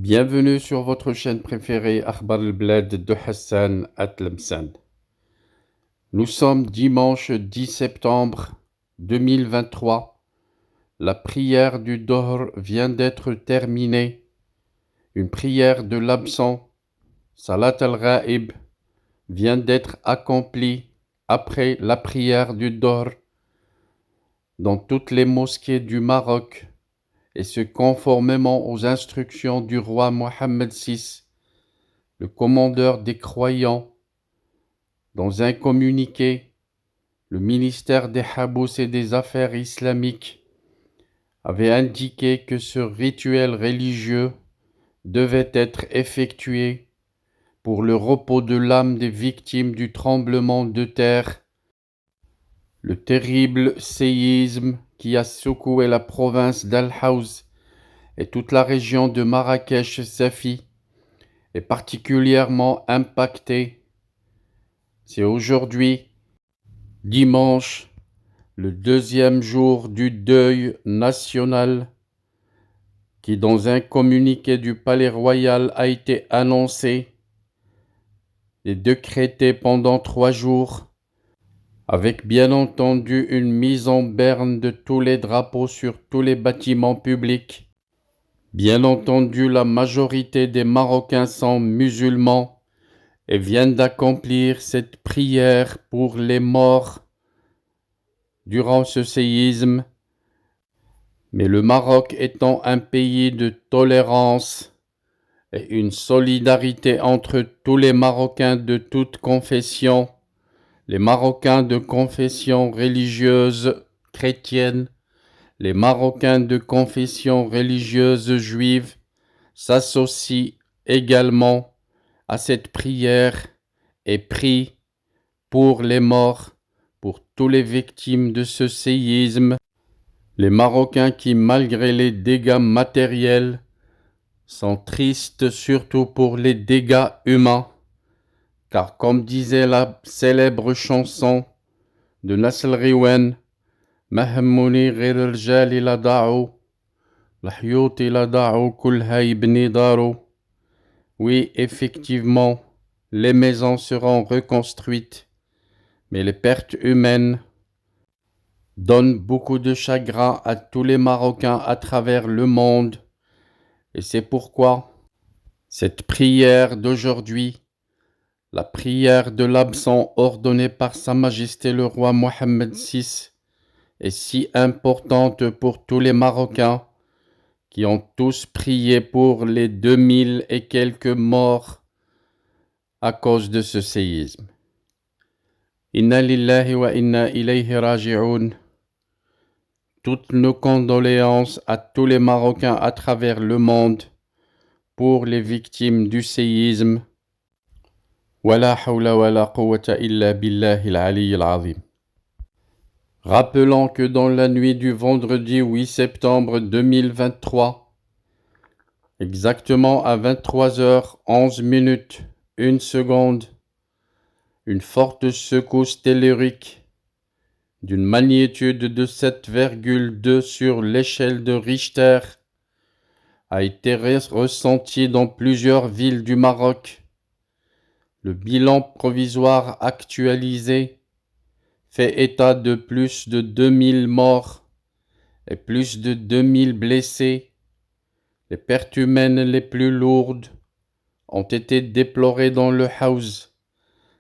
Bienvenue sur votre chaîne préférée Akhbar al-Blad de Hassan Atlemsan. Nous sommes dimanche 10 septembre 2023. La prière du Dohr vient d'être terminée. Une prière de l'absent, Salat al-Ghaib, vient d'être accomplie après la prière du Dohr dans toutes les mosquées du Maroc, et ce conformément aux instructions du roi Mohammed VI, le commandeur des croyants. Dans un communiqué, le ministère des Habous et des Affaires islamiques avait indiqué que ce rituel religieux devait être effectué pour le repos de l'âme des victimes du tremblement de terre, le terrible séisme qui a secoué la province d'Al-Haouz et toute la région de Marrakech-Safi est particulièrement impactée. C'est aujourd'hui, dimanche, le deuxième jour du deuil national, qui dans un communiqué du Palais Royal a été annoncé et décrété pendant 3 jours, avec bien entendu une mise en berne de tous les drapeaux sur tous les bâtiments publics. Bien entendu, la majorité des Marocains sont musulmans et viennent d'accomplir cette prière pour les morts durant ce séisme. Mais le Maroc étant un pays de tolérance et une solidarité entre tous les Marocains de toute confession, les Marocains de confession religieuse chrétienne, les Marocains de confession religieuse juive s'associent également à cette prière et prient pour les morts, pour toutes les victimes de ce séisme. Les Marocains qui, malgré les dégâts matériels, sont tristes surtout pour les dégâts humains, car comme disait la célèbre chanson de Nasl Riwen, Mahmouni ghir al-rijali la da'u, l'hyouti la da'u kulha ibni daru. Oui, effectivement, les maisons seront reconstruites, mais les pertes humaines donnent beaucoup de chagrin à tous les Marocains à travers le monde. Et c'est pourquoi cette prière d'aujourd'hui, la prière de l'absent ordonnée par Sa Majesté le roi Mohammed VI, est si importante pour tous les Marocains qui ont tous prié pour les 2000 et quelques morts à cause de ce séisme. Inna lillahi wa inna ilayhi raji'un. Toutes nos condoléances à tous les Marocains à travers le monde pour les victimes du séisme. Wala hawla wala quwwata illa billahi al-ali al-azim. Rappelons que dans la nuit du vendredi 8 septembre 2023, exactement à 23h11 1 seconde, une forte secousse tellurique d'une magnitude de 7,2 sur l'échelle de Richter a été ressentie dans plusieurs villes du Maroc. Le bilan provisoire actualisé fait état de plus de 2000 morts et plus de 2000 blessés. Les pertes humaines les plus lourdes ont été déplorées dans le Haouz.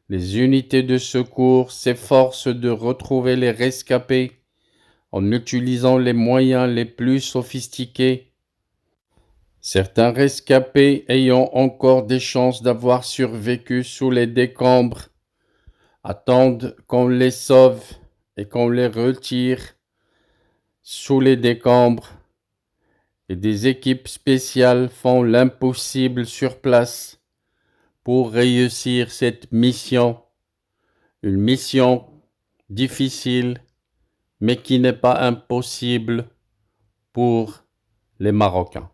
Les unités de secours s'efforcent de retrouver les rescapés en utilisant les moyens les plus sophistiqués. Certains rescapés ayant encore des chances d'avoir survécu sous les décombres attendent qu'on les sauve et qu'on les retire sous les décombres, et des équipes spéciales font l'impossible sur place pour réussir cette mission, une mission difficile mais qui n'est pas impossible pour les Marocains.